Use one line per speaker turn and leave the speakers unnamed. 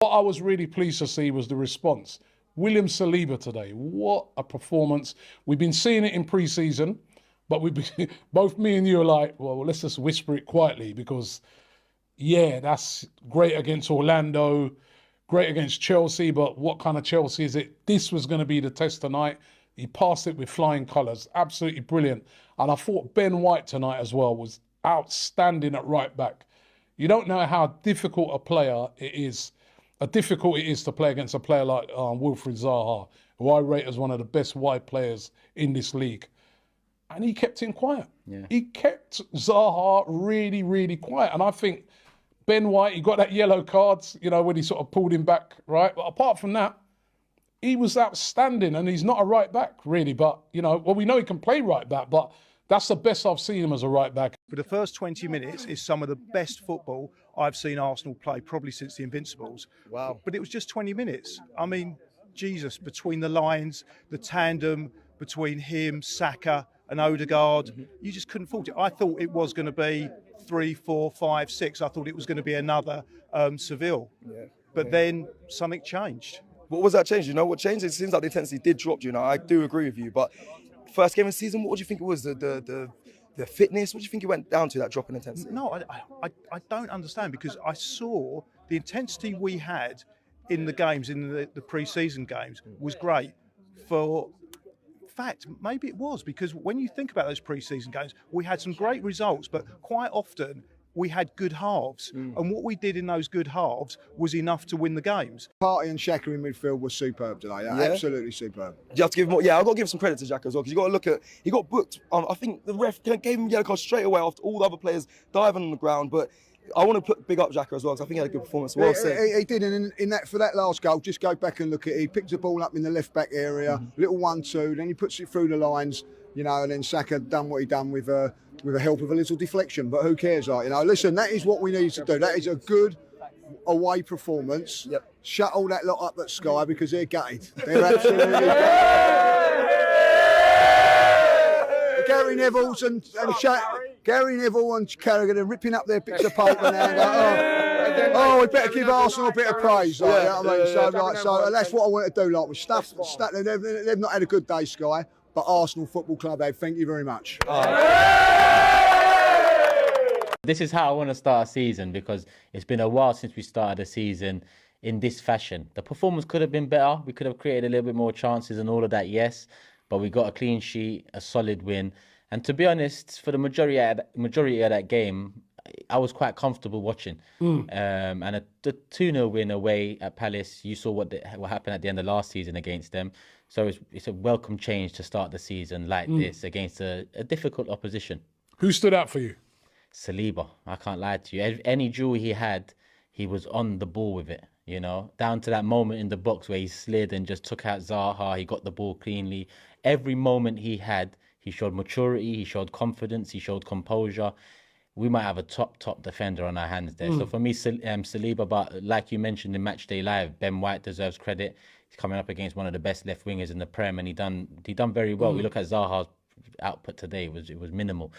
What I was really pleased to see was the response. William Saliba today, what a performance. We've been seeing it in pre-season, but both me and you are like, well, let's just whisper it quietly because, yeah, that's great against Orlando, great against Chelsea, but what kind of Chelsea is it? This was going to be the test tonight. He passed it with flying colours, absolutely brilliant. And I thought Ben White tonight as well was outstanding at right back. You don't know how difficult a player it is, to play against a player like Wilfried Zaha, who I rate as one of the best wide players in this league. And he kept him quiet.
Yeah.
He kept Zaha really, really quiet. And I think Ben White, he got that yellow card, you know, when he sort of pulled him back, right? But apart from that, he was outstanding, and he's not a right back, really. But, you know, well, we know he can play right back, but that's the best I've seen him as a right back.
For the first 20 minutes is some of the best football I've seen Arsenal play, probably since the Invincibles.
Wow.
But it was just 20 minutes. I mean, Jesus, between the lines, the tandem between him, Saka and Odegaard, you just couldn't fault it. I thought it was going to be 3, 4, 5, 6. I thought it was going to be another Seville.
Yeah.
But then something changed.
What was that change? You know what changed? It seems like the intensity did drop. You know, I do agree with you. But first game of the season, what do you think it was? The fitness? What do you think it went down to, that drop in intensity?
No, I don't understand, because I saw the intensity we had in the games, in the pre-season games, was great. For fact, maybe it was, because when you think about those pre-season games, we had some great results, but quite often we had good halves. And what we did in those good halves was enough to win the games.
Partey and Xhaka in midfield was superb today. Yeah? Absolutely superb.
You have to give him more. Yeah, I've got to give some credit to Xhaka as well, because you got to look at, he got booked. I think the ref gave him yellow card straight away after all the other players diving on the ground. But I want to big up Xhaka as well, because I think he had a good performance. Well
He did, and in that, for that last goal, just go back and look at it. He picked the ball up in the left back area, little 1-2, then he puts it through the lines, you know, and then Saka done what he done with the help of a little deflection. But who cares, like, you know? Listen, that is what we need to do. That is a good away performance.
Yep.
Shut all that lot up at Sky, because they're gutted. They're absolutely gutted. Gary Neville's and Gary Neville and Carragher are ripping up their bits of paper now. Oh, we better give Arsenal a bit of praise. Like, you know what I mean? So that's what I want to do. Like, with stuff, they've not had a good day, Sky, but Arsenal Football Club have. Thank you very much.
This is how I want to start a season, because it's been a while since we started a season in this fashion. The performance could have been better. We could have created a little bit more chances and all of that, yes. But we got a clean sheet, a solid win. And to be honest, for the majority of that game, I was quite comfortable watching. And the 2-0 win away at Palace, you saw what happened at the end of last season against them. So it's a welcome change to start the season like this against a difficult opposition.
Who stood out for you?
Saliba, I can't lie to you. Any duel he had, he was on the ball with it, you know, down to that moment in the box where he slid and just took out Zaha. He got the ball cleanly. Every moment he had, he showed maturity, he showed confidence, he showed composure. We might have a top defender on our hands there. So for me, Saliba, but like you mentioned in Matchday Live, Ben White deserves credit. He's coming up against one of the best left wingers in the Prem, and he done very well. We look at Zaha's output today; it was minimal.